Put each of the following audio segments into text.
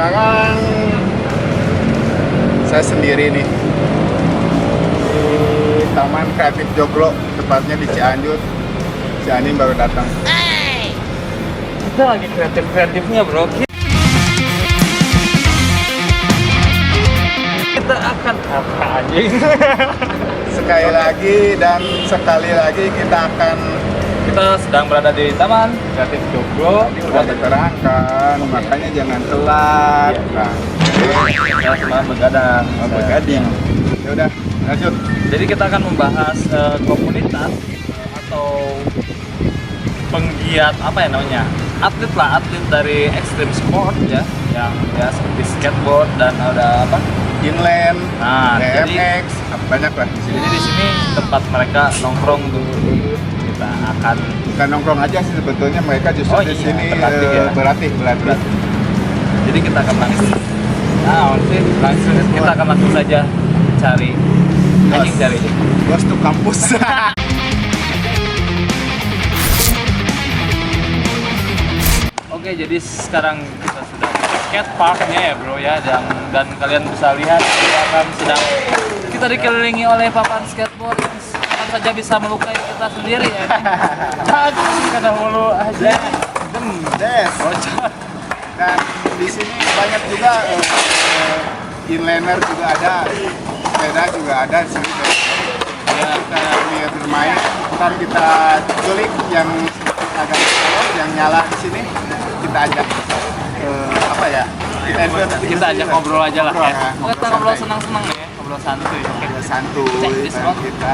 Sekarang saya sendiri nih di Taman Kreatif Joglo, tepatnya di Cianjur. Si Anim baru datang. Kita lagi kreatif-kreatifnya bro. Kita akan apa anjing? Sekali lagi dan sekali lagi Kita sedang berada di Taman Kreatif Joglo. udah diterangkan, makanya jangan telat. Iya. Nah, Kita sedang begadang. begading. Ya udah, lanjut. Jadi kita akan membahas komunitas atau penggiat apa ya namanya, atlet dari extreme sport ya, yang ya seperti skateboard dan ada apa, Inland, nah jadi BMX, banyak lah di sini. jadi di sini tempat mereka nongkrong tuh. Kita akan Bukan nongkrong aja sih sebetulnya, mereka justru Oh di iya, sini berlatih ya? berlatih. jadi kita akan langsung saja cari anjing cari. Bos tuh kampus. Oke, jadi sekarang kita sudah di skate parknya ya bro ya, dan kalian bisa lihat kita dikelilingi oleh papan skateboard yang kapan saja bisa melukai kita sendiri ya. Aduh, kena mulu aja. Des. Bocor. Dan di sini banyak juga inlander juga ada, sepeda juga ada di sini. Ya, kita lihat bermain, ntar kita culik yang agak polos, yang nyala di sini, kita ajak apa ya? Kita ajak ngobrol aja lah ya. Ngobrol Kita ngobrol santai. senang-senang ya, ngobrol santuy. Oke. Santuy Check this bareng out. kita.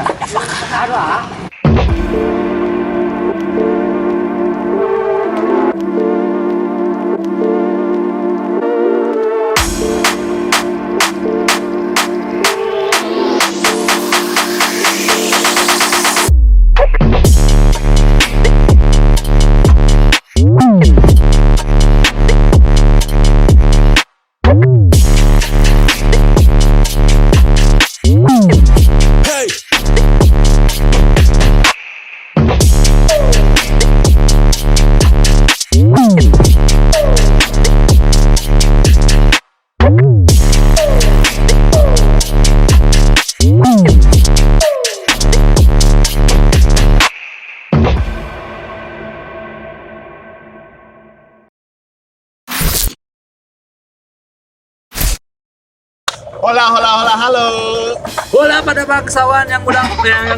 Hola, halo. Bola pada bangsawan yang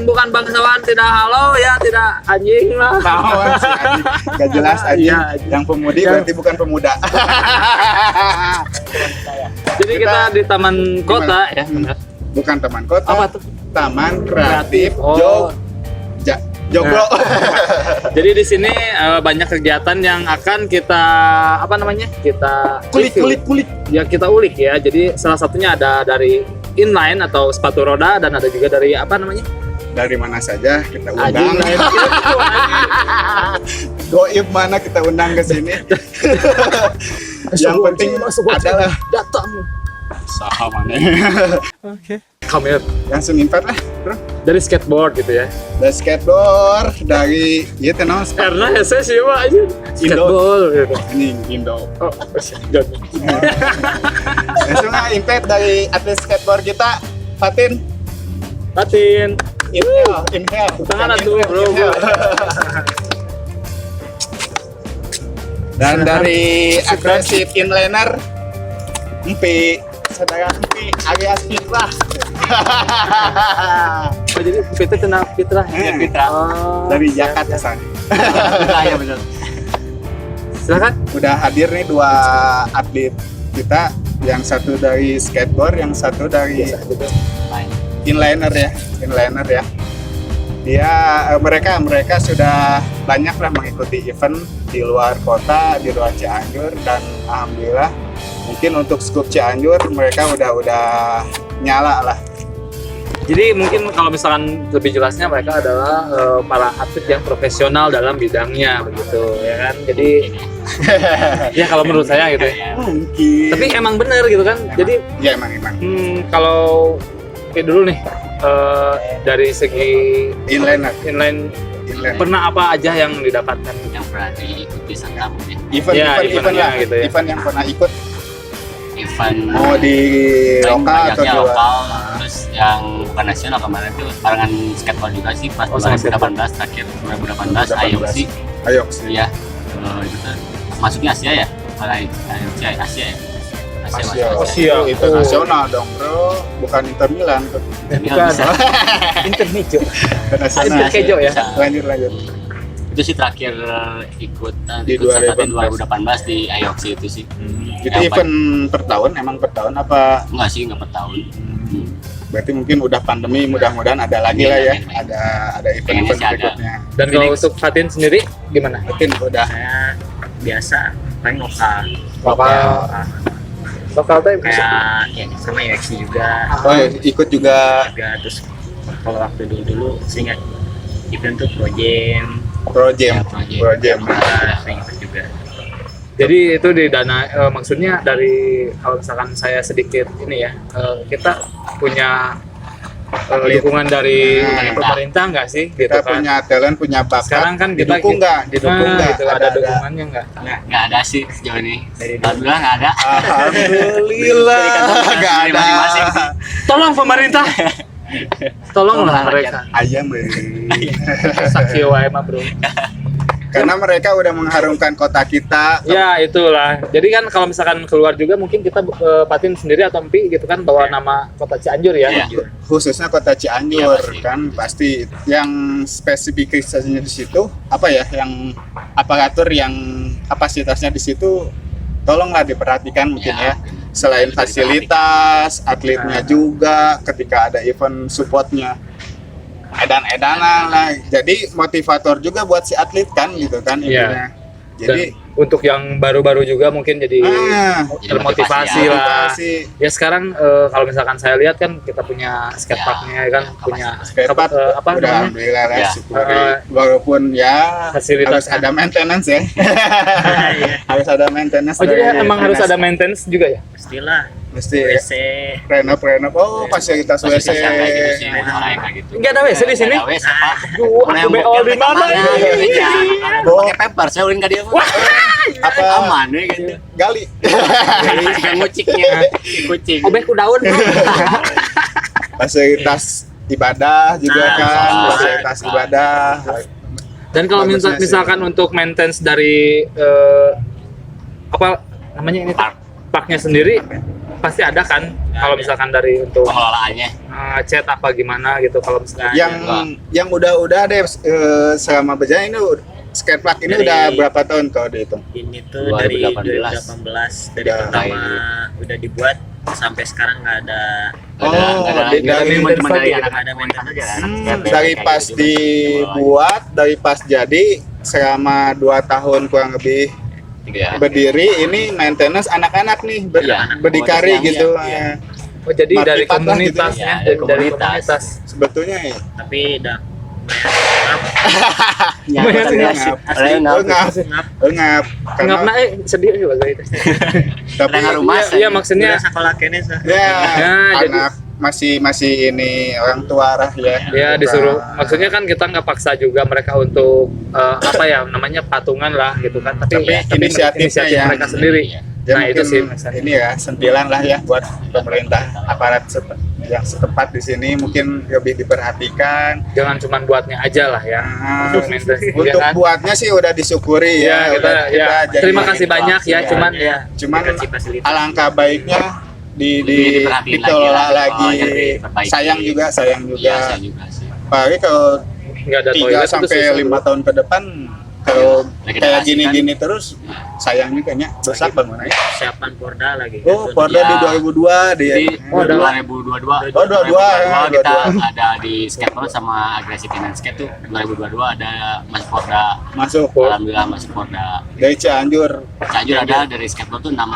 bukan bangsawan tidak halo ya, tidak anjing lah. Kawan si anjing, gak jelas anjing. Iya, anjing. Yang pemudi berarti bukan pemuda. Jadi kita di taman kota ya. Bukan taman kota. Apa tuh? Taman Kreatif Oh. Joglo. Jadi di sini banyak kegiatan yang akan kita kita Kulik. ya, kita ulik ya. Jadi salah satunya ada dari inline atau sepatu roda, dan ada juga dari apa namanya, Dari mana saja kita anjing undang. lain. Goib mana kita undang ke sini. Yang penting adalah datang. saham aneh. Oke. Kamera Langsung invite lah, bro. dari skateboard gitu ya. Dari skateboard, dari itu no, Karena saya sih Pak aja skateboard gitu. anjing Indo. Oh, jangan. Langsung lah invite dari atlet skateboard kita, Fatin. Inhale. Tangan atuh, bro. Dan dari agresif inlaner, Empi, saudara Empi, alias Fitra. Oh, jadi Fitra kenal Fitra ya? Fitra. Oh, Dari Jakarta sana. ya benar. Silakan. Udah hadir nih dua atlet kita, yang satu dari skateboard, yang satu dari inliner ya. Dia mereka sudah banyak lah mengikuti event di luar kota, di luar Cianjur, dan alhamdulillah mungkin untuk skup Cianjur mereka udah nyala lah. Jadi mungkin kalau misalkan lebih jelasnya, mereka adalah para atlet yang profesional dalam bidangnya begitu ya kan. Jadi ya kalau menurut saya gitu ya. Mungkin. Tapi emang bener gitu kan. Jadi ya emang. kalau kayak dulu nih dari segi Inliner. inline pernah apa aja yang didapatkan? yang pernah diikuti Santamu ya. Event Ya, lah, gitu ya. event yang pernah ikut. event Mau di paling lokal atau banyaknya di luar? lokal, terus yang bukan nasional kemarin tuh barengan skateboard juga sih pas Oh, sama 2018 terakhir 2018 IOC Ayo sih. ya itu tuh masuknya Asia ya kalau IOC Asia ya Asia. masuk Asia. Oh, internasional dong bro, bukan Inter Milan. Bukan. Intermezzo. Internasional. Inter Kejo ya. Lanjut. Itu sih terakhir ikut Di ikut sampai 2018. 2018 di IOC itu sih. Itu Yang event per tahun, emang per tahun apa? enggak sih, enggak per tahun. Berarti mungkin udah pandemi, mudah-mudahan ada lagi lah ya. Amin. Ada event Pengennya sih ada. berikutnya. Dan kalau untuk Fatin sendiri gimana? Mungkin udah. Saya biasa paling lokal Lokal tuh kayak ya sama UXC juga Oh, ikut juga terus kalau waktu dulu seingat event tuh Pro Jam Pro Jam. Pro Jam. sering ikut juga. Jadi itu di dana maksudnya dari kalau misalkan saya sedikit ini ya kita punya dukungan dari pemerintah nggak sih gitu Kita kan? punya talent, punya bakat. Sekarang kan kita didukung nggak? Didukung nggak? gitu, ada dukungannya nggak? Enggak ada sih sejauh ini. Alhamdulillah enggak ada. Alhamdulillah nggak ada. Masing-masing sih. Tolong pemerintah, tolonglah mereka. Ayam Saksi wae mah bro. Karena mereka udah mengharumkan kota kita. Ya itulah. Jadi kan kalau misalkan keluar juga mungkin kita Patin sendiri atau Empi gitu kan bawa nama kota Cianjur ya. Iya. Khususnya kota Cianjur Iya, pasti. kan pasti yang spesifikasinya di situ apa ya, yang aparatur yang kapasitasnya di situ tolonglah diperhatikan mungkin ya. Selain fasilitas, atletnya juga ketika ada event supportnya edan-edanan lah, jadi motivator juga buat si atlet kan gitu kan Iya. intinya. Jadi Dan untuk yang baru-baru juga mungkin jadi termotivasi lah. motivasi. Ya sekarang kalau misalkan saya lihat kan kita punya skateparknya kan, punya Skatepark apa udah namanya? alhamdulillah lah Ya. syukuri. Walaupun ya Fasilitas harus ada maintenance ya. Harus ada maintenance. Oh jadi dari emang harus dinas. ada maintenance juga ya? Pastilah mesti WC renov. Oh, fasilitas WC. Fasilitas yang kayak gitu sih, orang yang kayak gitu. Enggak ada WC di sini? Nggak ada WC, Pak. Duh, aku BO di mana ini? Pakai paper, saya ulin ke dia. Apa Aman ya gitu. gali? Jadi jika nguciknya kucing. Obek ku daun. Fasilitas ibadah juga Nah, kan, sholat. fasilitas ibadah. Dan kalau Bagusnya sih. misalkan untuk maintenance dari apa namanya ini tuh, parknya sendiri pasti ada kan? Kalau misalkan dari untuk Pengelolaannya. cat apa gimana gitu kalau misalkan Yang udah deh selama berjalan ini skatepark ini Dari- udah berapa tahun kalau dihitung? ini tuh dari 2018. 2018 dari Udah. pertama udah dibuat sampai sekarang nggak ada Nggak ada dari- cuma dari nggak anak ada maintenance. aja. Dari pas dibuat, dari pas jadi selama 2 tahun kurang lebih Iya. berdiri, ini maintenance anak-anak nih Iya, berdikari komunitasnya, gitu. iya. oh jadi dari Markipat lah gitu komunitasnya ya. dari Dari komunitas. Sebetulnya ya. Tapi udah Ya, Banyak sih, Ngap. Engap. Karena Enggak pernah sedih juga itu. tapi Ada rumah. Iya maksudnya sekolah kene sah. ya jadi- anak masih ini orang tua lah ya. ya Bukan- disuruh maksudnya kan kita nggak paksa juga mereka untuk apa ya namanya patungan lah gitu kan tapi inisiatifnya ya. mereka sendiri. Ya, Nah, itu mungkin sih maksudnya. ini ya sentilan lah ya buat pemerintah aparat yang setempat di sini mungkin lebih diperhatikan. Jangan cuma buatnya aja lah ya Nah, untuk maintenance untuk ya kan? buatnya sih udah disyukuri Ya, ya. kita, udah- ya jadi- terima kasih banyak ya, ya. cuman ya Cuman Dikasih fasilitas. alangkah baiknya Diperhatiin dikelola lagi lah, lagi. diperbaiki. Sayang juga. Iya, saya juga sih. Apalagi kalau nggak ada 3 toilet itu sampai susah. 5 tahun ke depan kalau kayak Regenerasi gini-gini terus sayang juga nya rusak bangunannya. Persiapan Porda lagi. Oh, Gitu. Porda Ya. di 2002 dia. Di Oh, ada. 2022. Oh, 22, ya, 2022 kita 22. ada di skateboard sama Aggressive Cannon Skate tuh 2022 ada Mas Porda. Masuk Alhamdulillah masuk Porda. dari Cianjur Cianjur ada dari skateboard tuh 6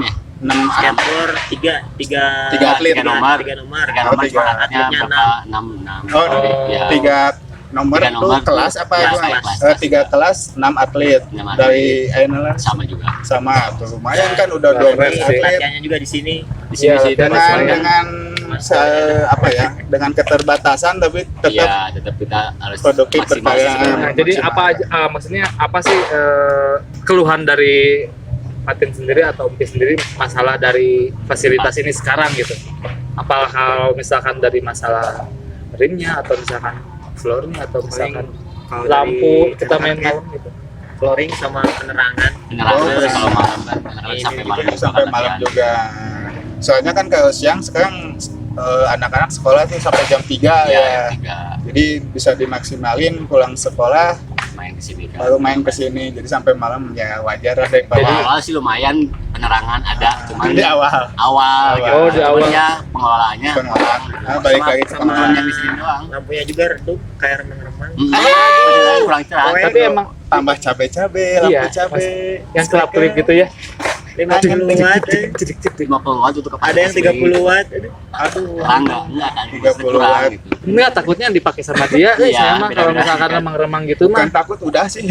ya. 6 Skateboard tiga Tiga atlet. Tiga nomor. tiga nomor. Tiga Oh, nomor tiga. atletnya Atletnya berapa? 6 Oh, ya. 3 nomor Tiga tuh nomor kelas tuh, apa kelas, itu? kelas. 3 kelas 6 atlet. 6 atlet. Dari Ainelan Sama juga. sama tuh lumayan kan udah Keren 12 sih. atlet Latihannya juga di sini. Di sini Iya, sih latihan terus semuanya. dengan apa ya? Dengan keterbatasan tapi tetap Iya, tetap kita harus produktif maksimal berkarya. sih. Nah, jadi apa aja maksudnya apa sih keluhan dari Fatin sendiri atau Mungkin sendiri masalah dari fasilitas ini sekarang gitu? Apakah kalau misalkan dari masalah rimnya atau misalkan floornya atau misalkan Kalau lampu dari kita main tempatnya, malam gitu? flooring sama penerangan. Penerangan Oh, kalau malam kan penerangan ini sampai malam juga Sampai kan malam latihan. juga. Soalnya kan kalau siang sekarang anak-anak sekolah tuh sampai jam 3 Iya, ya. tiga Jadi bisa dimaksimalin pulang sekolah main ke sini kan. baru main ke sini. Jadi sampai malam ya wajar lah daripada Awal sih lumayan penerangan ada, cuman di awal. awal gitu. Oh, di Cuman awal. ya pengelolaannya Pengelolaan. kurang. Balik Sama lagi ke pengelolaan pengelolaan. yang di sini doang. Lampunya juga redup kayak remang-remang. Kurang cerah. Oh, Tapi emang Tambah cabe-cabe, lampu Iya, cabe. yang kelap-kelip gitu ya. 50 watt. 50 watt untuk Ada yang 30 watt. Aduh. Enggak ada 30 kurang watt. gitu. Enggak, takutnya dipakai sama dia. Iya, Saya mah kalau beda-beda misalkan sih, kan. remang-remang gitu Bukan mah. takut udah sih.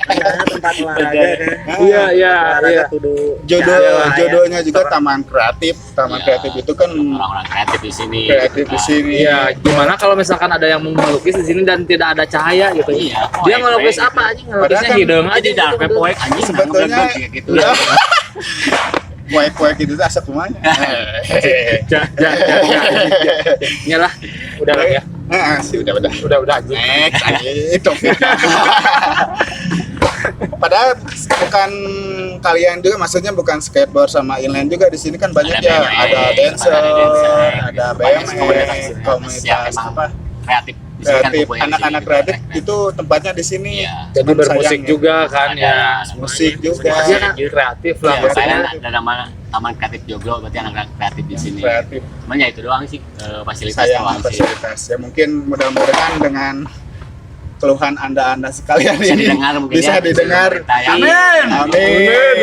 Karena tempat olahraga kan. Iya, iya, Olahraga iya. kudu Jodohnya juga taman kreatif. Taman Iya. kreatif itu kan Orang-orang kreatif di sini. kreatif gitu di kan. sini. Iya, gimana kalau misalkan ada yang mau melukis di sini dan tidak ada cahaya gitu? Iya. Dia ngelukis apa aja? Ngelukisnya Padahal kan hidung aja Aja dah gitu. poek anjing Sebetulnya- kayak gitu. Iya. Poek-poek gitu tuh asa kumanya. Iyalah, udah lah ya. Nah, sih udah. Udah aja. Next aja topik. Padahal bukan kalian juga, maksudnya bukan skateboard sama inline juga di sini kan banyak ya. Ada dancer, ada BMX, komunitas apa kreatif. Di sini kan kreatif, kumpulnya di anak-anak sini, kreatif gitu. itu tempatnya di sini. Iya. Jadi Cuman bermusik sayangnya juga kan Ada ya. musik juga. Dia kan kreatif lah Ya, maksudnya. saya ada nama Taman Kreatif Joglo, berarti anak-anak kreatif di sini. Kreatif. Cuman ya itu doang sih, fasilitas Sayang doang sih. fasilitas. Ya mungkin mudah-mudahan dengan keluhan anda sekalian Bisa ini didengar mungkin bisa ya, didengar. pemerintah ya. Amin. Amin.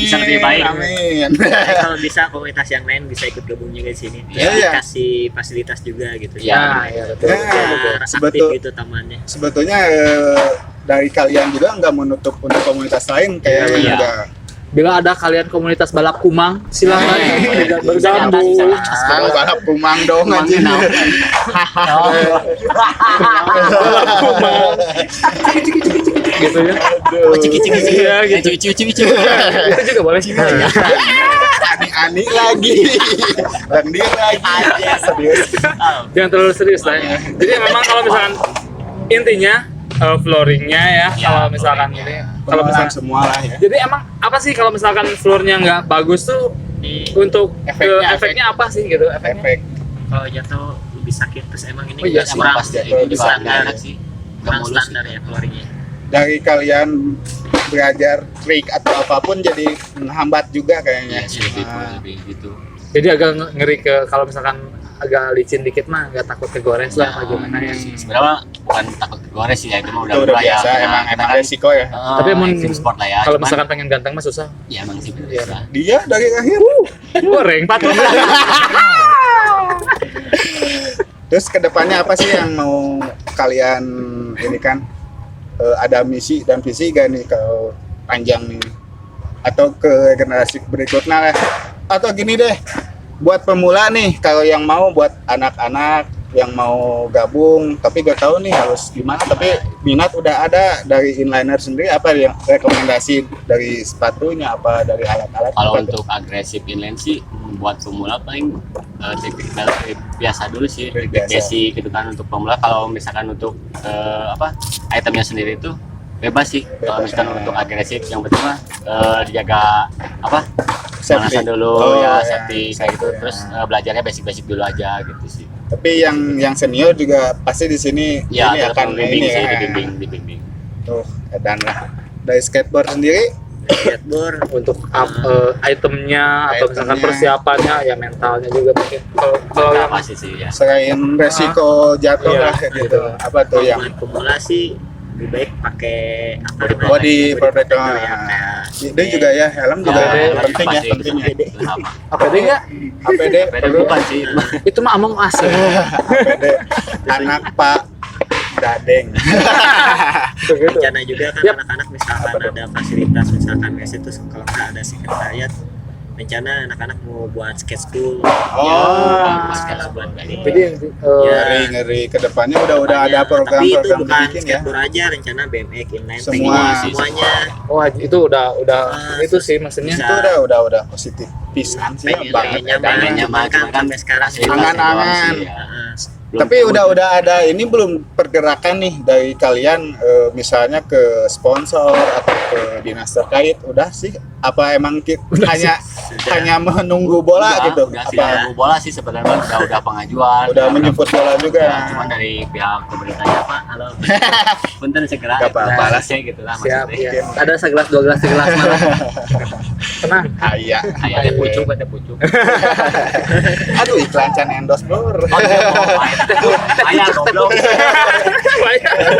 Bisa lebih baik. Amin. Kalau bisa komunitas yang lain bisa ikut gabung juga di sini. Iya, iya. Kasih fasilitas juga gitu. Iya. Nah, ya betul. Ya, Biar aktif sebetul- gitu tamannya. Sebetulnya dari kalian juga nggak menutup untuk komunitas lain kayaknya Iya. juga. Bila ada kalian komunitas balap kumang, silakan bergabung. Kalau balap kumang dong Kumangnya anjing. naon. Balap kumang. Gitu ya. Oh, ciki-ciki. Iya, gitu. Ciki-ciki. Itu juga boleh sih. Ani lagi. Lendir lagi. Serius. Jangan terlalu serius lah ya. Jadi memang kalau misalkan intinya flooringnya ya, Ya, kalau misalkan flooringnya. ini, kalau Pengelolaan misalkan semua lah ya. jadi emang apa sih kalau misalkan floornya nggak bagus tuh untuk efeknya apa sih gitu efeknya? Efek. Kalau jatuh lebih sakit terus emang ini Oh iya nggak sih, kurang pasti itu ini juga standar. nggak enak sih. Nggak kurang mulus standar ya flooringnya. Dari kalian belajar trik atau apapun jadi menghambat juga kayaknya. Iya sih lebih Nah, lebih gitu. Jadi agak ngeri ke kalau misalkan agak licin dikit mah nggak takut kegores lah apa gimana ya. Sih. Sebenarnya bukan takut kegores sih ya, itu mah itu udah murah ya. biasa, Karena emang kita emang kan, resiko ya. Tapi emang ekstrim sport lah ya. Kalau Cuman, misalkan pengen ganteng mah susah. ya emang sih bener Iya. susah. Dia dari akhir. Goreng patut. Terus kedepannya apa sih yang mau kalian ini kan ada misi dan visi gak nih kalau panjang nih atau ke generasi berikutnya lah, atau gini deh buat pemula nih kalau yang mau buat anak-anak yang mau gabung tapi gak tahu nih harus gimana tapi minat udah ada dari inliner sendiri, apa yang rekomendasi dari sepatunya apa dari alat-alat Kalau apa untuk agresif inline sih buat pemula paling trik biasa dulu sih, Trik trik biasa. basic gitu kan untuk pemula. Kalau misalkan untuk apa itemnya sendiri itu bebas sih. Kalau Bebas, misalkan ya. untuk agresif yang penting mah dijaga apa Safety. pemanasan dulu Oh, ya ya, safety kayak gitu. safety, Terus ya. belajarnya basic dulu aja gitu sih. Tapi yang senior juga pasti di sini Ya ini akan dibimbing ini sih, ya. dibimbing. Tuh, dan lah. Dari skateboard sendiri Skateboard Untuk itemnya atau misalkan Itemnya. persiapannya ya mentalnya juga mungkin. Kalau Nah, yang pasti sih ya. selain resiko jatuh Iya, lah gitu. Apa tuh yang buat pemula sih lebih baik pakai apa namanya? body protector ya, kayak itu juga ya, helm juga APD, penting ya, pasti penting ya. itu sama. APD nggak? APD Beda perlu. bukan sih. Itu mah Among Us. APD anak Pak Dadeng. Begitu. rencana juga kan Yap. anak-anak misalkan ada fasilitas misalkan WC itu kalau nggak ada sekretariat rencana anak-anak mau buat skate school. Oh, Sekarang buat ini. Jadi ngeri kedepannya udah ada Tapi itu program-program bukan dibikin ya. skateboard aja, rencana BMX, inline, Semua. semuanya. oh itu udah itu sih maksudnya. Bisa. Itu udah positif pisan sih ya, banget. pengen nyaman kan sampai sekarang. Angan-angan. Heeh. Tapi udah ada ini belum pergerakan nih dari kalian misalnya ke sponsor atau ke dinas terkait udah sih apa emang hanya menunggu bola gitu Udah sih, apa bola sih sebenarnya udah pengajuan. udah menjemput bola juga Cuman dari pihak pemerintahnya Pak, halo. Punten segera. Gak apa-apa lah. Selesai gitu lah Siap maksudnya. ya. Ada segelas dua gelas segelas malah. Tenang. Aya Ada pucuk, ada pucuk. aduh iklan can endorse bro Ayah goblok.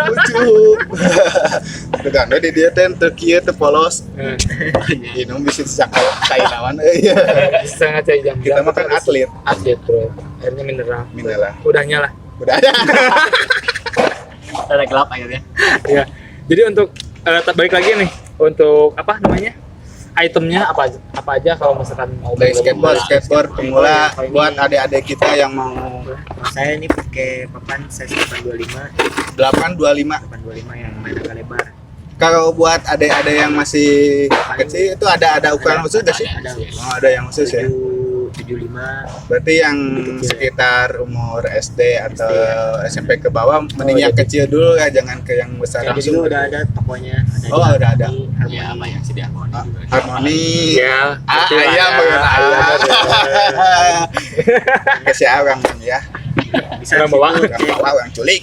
lucu itu kan di dia teh teu kieu teu polos minum bisa sakal kainawan euy Sangat cai jam. kita mah kan atlet Atlet bro. Airnya mineral. lah Udahnya lah. udah ada Ada gelap akhirnya. Ya. Jadi untuk balik lagi nih untuk apa namanya? Itemnya apa aja kalau misalkan mau dari beli skateboard pemula buat adik-adik kita yang mau Saya ini pakai papan size 825 825 yang main agak lebar. kalau buat adik-adik yang masih kecil itu ada ukuran khusus nggak sih? Ada. Oh, ada yang khusus ya. 75. Berarti yang sekitar umur SD atau SMP ke bawah mending yang kecil dulu ya, jangan ke yang besar Kayak langsung. gitu udah ada tokonya. Oh, di udah ada. Harmony. Ya, apa yang sih harmoni juga. Harmoni. Ya, betul lah Ayam ya. bener ayam. Kasih orang ya. Bisa Orang bawa. situ, Orang bawa orang culik.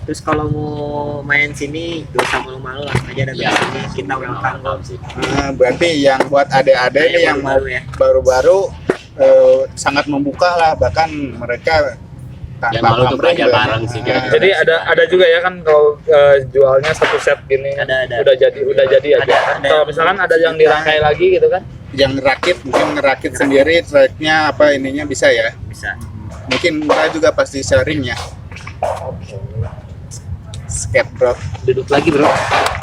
Terus kalau mau main sini gak usah malu-malu, langsung aja datang Ya. sini, kita welcome kok. sih. Berarti yang buat adik-adik nih yang mau Baru-baru ya. baru-baru sangat membuka lah, bahkan mereka Yang malu tuh belajar bareng sih, kira-kira. Jadi ada juga ya kan kalau jualnya satu set gini Ada. udah jadi aja. Ada Kalau yang- misalkan ada yang dirangkai lagi gitu kan. yang mungkin ngerakit sendiri tracknya apa ininya bisa ya. Bisa. Mungkin kita juga pasti sharing ya skateboard. Duduk lagi, Bro.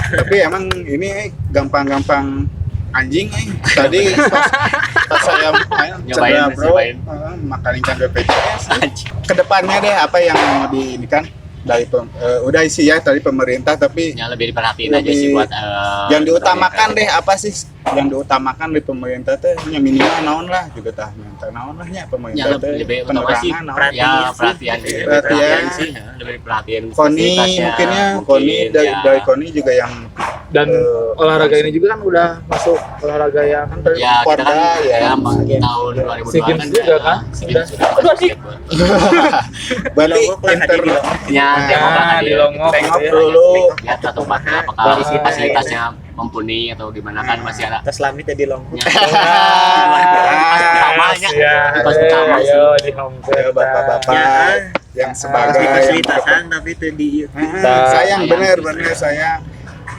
Tapi emang ini gampang-gampang anjing tadi pas saya main Nyobain, Chandra bro nyobain. makanin Chandra BPJS kedepannya deh apa yang mau di ini kan dari udah isi ya tadi pemerintah tapi Yang lebih diperhatiin aja sih buat yang diutamakan deh apa sih yang diutamakan di pemerintah teh nya minimal naon lah gitu tah minta naon lah nya pemerintah yang teh lebih utama sih penerangan naon. perhatian sih ya. Lebih perhatian Koni fasilitasnya, mungkinnya Koni ya. dari Koni juga yang Dan olahraga ini juga kan udah masuk olahraga yang kan dari Ya, kita kan Porda, ya. tahun 2002 SEA Games juga kan? Udah. Aduh, anjing. berarti Longok lah inter tadi Ya, Nah, tengok lah tadi. di Longok tengok gitu ya. dulu Lihat atau apakah fasilitasnya mumpuni atau gimana kan masih ada. Terus lamit di Longkok. Utamanya. Ya, Pas utama sih. ayo di home ya, bapak-bapak Ya, yang Harus sebagai difasilitasan tapi itu di sayang bener sayang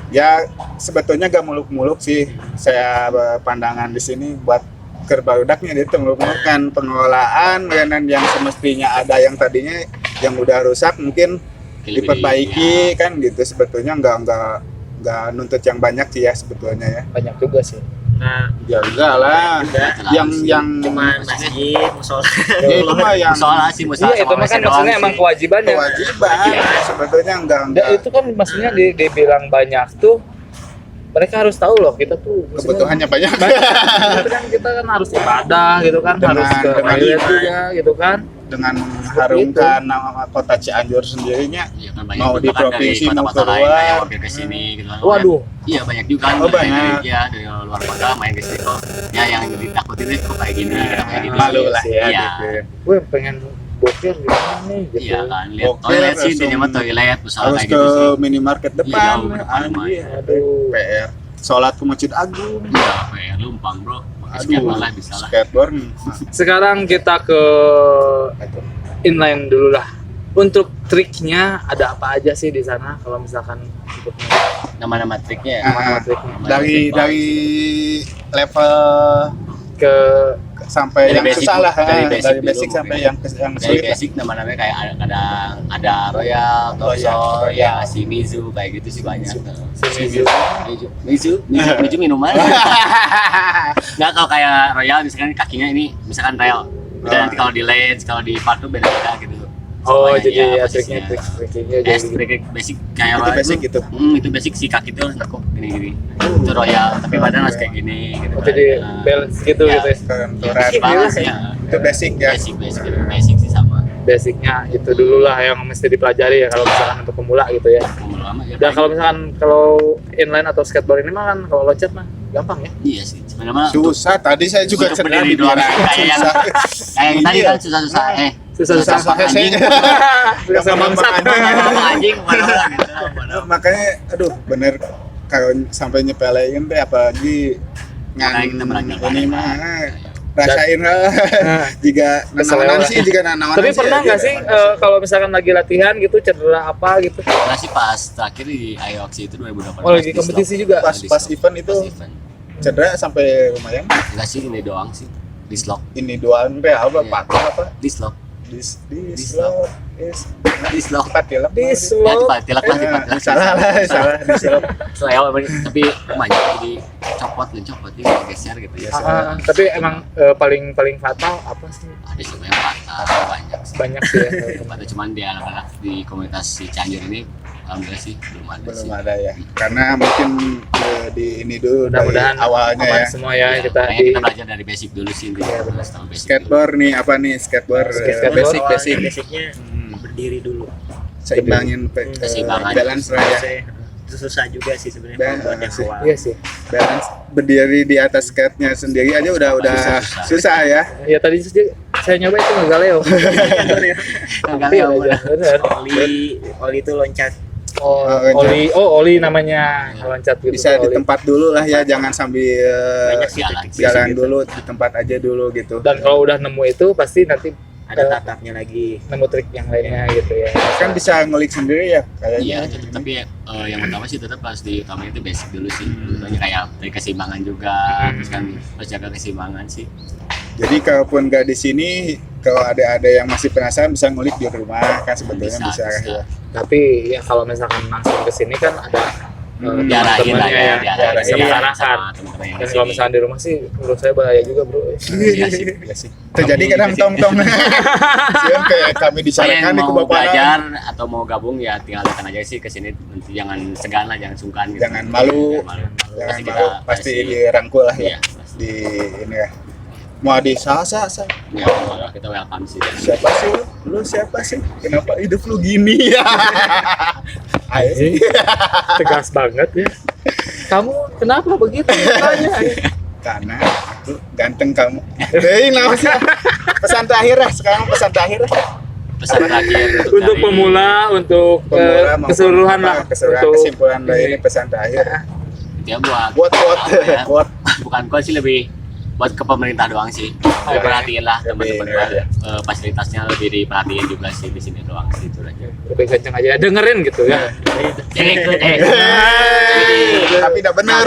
ya sebetulnya gak muluk-muluk sih saya pandangan di sini buat kerbaudaknya dia tuh muluk-muluk kan pengelolaan dan yang semestinya ada yang tadinya yang udah rusak mungkin diperbaiki kan gitu sebetulnya nggak nuntut yang banyak sih ya sebetulnya ya banyak juga sih. nah ya enggak lah yang cuman masjid, musola. ya itu mah yang Musola sih, musola Iya, itu sama mah kan WC doang maksudnya sih. emang kewajibannya. kewajiban sebetulnya enggak Dan itu kan maksudnya dibilang banyak tuh mereka harus tahu loh kita tuh maksudnya kebutuhannya banyak itu kan kita kan harus ibadah gitu kan Dengan- harus ke dengan toilet iman. juga gitu kan. dengan mengharumkan nama kota Cianjur sendirinya Iya kan banyak Mau di juga kan dari provinsi, kota-kota mau lain keluar. kayak wakil ke sini gitu kan. Waduh. Iya banyak juga kan. Oh, banyak. Iya dari luar kota main ke sini kok. Ya yang ditakutin nih kok kayak gini, kayak gini. malu lah ya Iya. gitu. Gue pengen bokir gimana nih gitu. Iya kan, lihat Oke, toilet sih, langsung dia mah toilet, usaha harus kayak ke gitu sih. minimarket Iya, depan jauh ke depan, anjir Aduh. PR sholat ke Masjid Agung Iya, kayak lumpang bro. aduh Lah bisa lah. skateboard Sekarang kita ke inline dulu lah. Untuk triknya ada apa aja sih di sana kalau misalkan untuk Nama-nama triknya ya. nama triknya? dari level ke sampai Dari yang basic, susah lah, dari dari basic basic dulu sampai mungkin. yang Dari sulit lah. basic nama-namanya kayak kadang ada Royal, Topshop, ya si Mizu kayak gitu sih banyak. Mizu minuman. Nggak, kalau kayak Royal misalkan kakinya ini misalkan Royal. Udah nanti kalau di lens, kalau di part tuh beda-beda gitu. oh Semuanya, jadi ya posisinya. triknya jadi Trik basic kayak Itu Royal basic gitu. Itu basic si kaki tuh kok gini-gini. Itu Royal, tapi badan harus kayak gini gitu. oh, jadi Nah, balance gitu ya. gitu ya. Kelenturan. balance ya. Itu basic ya. Basic sih sama. Basicnya itu dulu lah yang mesti dipelajari ya kalau misalkan untuk pemula gitu ya. Lama-lama ya. Dan kalau misalkan kalau inline atau skateboard ini mah kan kalau loncat mah gampang ya. Iya sih, sebenarnya untuk Susah, tadi saya juga untuk cedera berdiri di doang biara. kayak yang Susah. kayak yang tadi Iya. kan susah-susah Susah-susah Pakai anjing. Udah sama bangsat. Ngomong anjing mana gitu. Makanya aduh bener kalau sampai nyepelein deh apalagi Makanya kita belajar ini banyak. mah rasain lah jika nanawan sih jika nanawan Tapi pernah nggak sih kalau misalkan lagi latihan gitu cedera apa gitu? Karena sih pas terakhir di IOX itu 2018. Oh lagi kompetisi juga. pas event itu cedera sampai lumayan Enggak sih ini doang sih. Dislok. ini doang teh apa Iya. patah apa Dislok. dislok Dislok. cepat tilap Di Ya slow. tilak lah tilak. salah dislok Saya tapi banyak jadi copot di geser gitu ya. Tapi emang paling fatal apa sih? Ada sih yang patah banyak sih. Banyak sih ya. Ada cuman di anak-anak di komunitas si Cianjur ini alhamdulillah sih belum ada sih. belum ada ya karena mungkin di ini dulu dari Mudah-mudahan awalnya aman ya semua ya Ya, kita makanya di kita belajar dari basic dulu sih intinya. Sama basic skateboard nih apa nih skateboard Skateboard. basic Basicnya berdiri dulu. seimbangin Keseimbangan. balance lah ya Itu susah juga sih sebenarnya Dan- kalau buat yang awal. Iya sih. balance berdiri di atas skate-nya sendiri aja udah susah ya. Ya tadi saya nyoba itu nggak galeo. Enggak Iya aja. Bener. Oli itu loncat. Oli namanya loncat gitu. Bisa di oli. tempat dulu lah ya, jangan sambil Banyak sih jalan. trik-trik jalan gitu. dulu di tempat aja dulu gitu. Dan kalau udah nemu itu pasti nanti Ada tatapnya lagi. nemu trik yang lainnya gitu ya. Kan bisa ngulik sendiri ya Iya, kayaknya. tapi yang utama sih tetap pas di utama itu basic dulu sih. Contohnya kayak dari keseimbangan juga, terus kan harus jaga keseimbangan sih. Jadi kalaupun nggak di sini, kalau ada yang masih penasaran bisa ngulik di rumah kan sebetulnya bisa ya. Tapi ya kalau misalkan langsung ke sini kan ada Diarahin lah teman-temannya ya, yang bisa mengarahkan. sama teman-teman yang Dan di kalau sini. misalkan di rumah sih menurut saya bahaya juga bro. Iya sih. Iya sih. Terjadi kadang tong-tong. Sian kayak kami Saya disarankan yang di mau kebaparan. belajar atau mau gabung ya tinggal datang aja sih ke sini. Nanti jangan segan lah, jangan sungkan gitu. Jangan malu. Jangan Jangan kita malu, pasti dirangkul lah ya. Iya, pasti. Di ini ya. Mau di sasa. Ya, kita welcome sih. Siapa sih lu? Lu siapa sih? Kenapa hidup lu gini ya? Ayo. Tegas banget ya. Kamu kenapa begitu? Tanya. Karena aku ganteng kamu. Hei, nama sih. Pesan terakhir lah, sekarang pesan terakhir lah. Pesan terakhir Untuk dari- pemula, untuk Pemula maupun keseluruhan apa, lah. keseluruhan Untuk kesimpulan dari ini pesan terakhir. ya buat Quote. bukan quote sih, lebih buat ke pemerintah doang sih. Perhatiin lah teman-teman Iya. fasilitasnya lebih diperhatiin juga sih di sini doang sih itu aja. lebih kenceng aja dengerin gitu ya. Jadi Tapi tidak benar.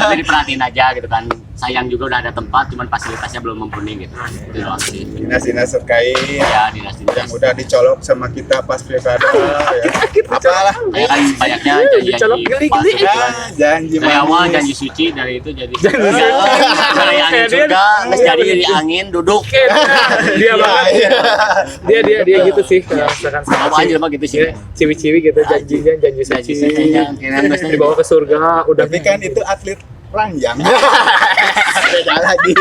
jadi diperhatiin aja gitu kan. Sayang juga udah ada tempat, cuman fasilitasnya belum mumpuni gitu. Itu doang sih. Dinas-dinas terkait Ya dinas-dinas. yang udah dicolok sama kita pas pilkada ya. Apalah. Ya kan banyaknya Dicolok janji-janji geli-geli. palsu gitu kan. Ya, janji Dari awal manis. janji suci, dari itu jadi Kayak dari angin dia- juga, terus jadi angin duduk. Dia banget. Iya. Dia gitu sih kalau misalkan sama Apa aja mah gitu sih. ciwi-ciwi gitu janjinya janji Janji suci. sucinya, kirain biasanya Dibawa ke surga udah Tapi kan itu atlet ranjang. Beda lagi.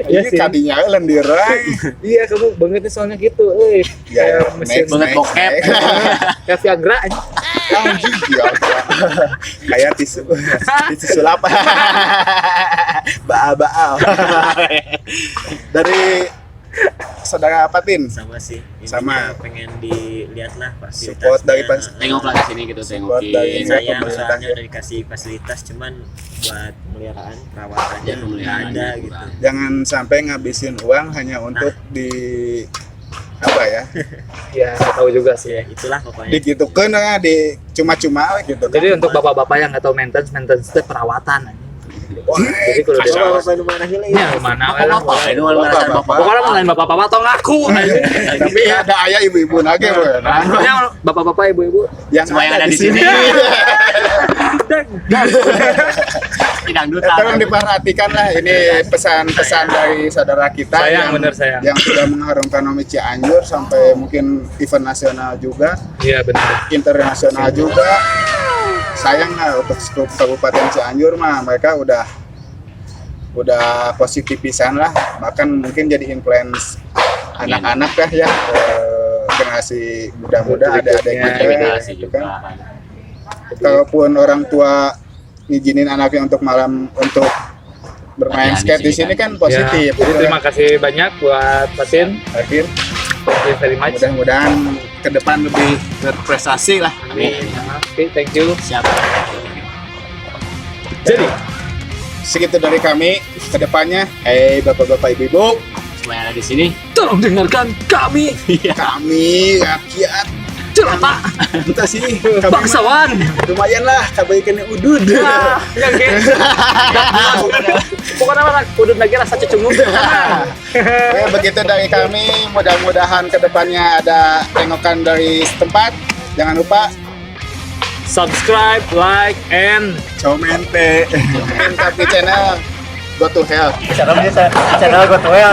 Iya Ini sih. kadinya lendirang. Iya kamu banget nih soalnya gitu. Ya, Kayak mesin banget bokep. kayak Viagra aja. Anjing ya. Kayak tisu sulap. Baal. Dari saudara Patin. Sama sih. Ini Sama. juga pengen dilihat lah fasilitasnya. Support dari Tengoklah ke sini gitu, Support dari tengokin. saya. Sayang pemerintah. soalnya udah dikasih fasilitas cuman buat pemeliharaan perawatannya Ya, nggak pemeliharaan ada juga. gitu. Jangan sampai ngabisin uang hanya untuk di apa ya? Ya nggak tahu juga sih. Ya itulah pokoknya. Digitukeun di cuma-cuma we gitu. Jadi untuk bapak-bapak yang nggak tahu maintenance itu perawatan. Jadi kudu Kasih dirawat. Apa nu mana heula Nya mana we lah. Bapak, itu ngerasain bapak. Pokoknya mah lain bapak-bapak tong aku. Tapi ada ayah ibu-ibu lagi, bro. Yang bapak-bapak ibu-ibu Yang Semua yang ada di sini. Dangdutan. Tolong diperhatikan lah, ini pesan-pesan dari saudara kita Sayang, bener, sayang. yang sudah mengharumkan nama Cianjur sampai mungkin event nasional juga, iya benar. internasional juga. Sayang lah untuk Kabupaten Cianjur mah mereka udah positif pisan lah, bahkan mungkin jadi influence anak-anak lah ya, generasi muda-muda, adik-adik kita Generasi gitu juga. kan. Kalaupun orang tua ngizinin anaknya untuk bermain Latihan skate di di sini sini kan positif. Ya, jadi terima kasih banyak buat Fatin. Akhir Thank you very much. mudah-mudahan ke depan lebih berprestasi lah. Amin. Oke, thank you. Siap. Jadi, Segitu dari kami ke depannya. Bapak-bapak ibu-ibu, Semua yang ada di sini. tolong dengarkan kami kami rakyat celaka entah sih kami mah bangsawan. lumayan lah kabaikan udud. Nah, yang kayak pokoknya mah udut lagi rasa cecunguk. Oke, begitu dari kami, mudah-mudahan ke depannya ada tengokan dari setempat. Jangan lupa Subscribe, like, and comente tapi channel Go to Hell. channel gue tuh ya.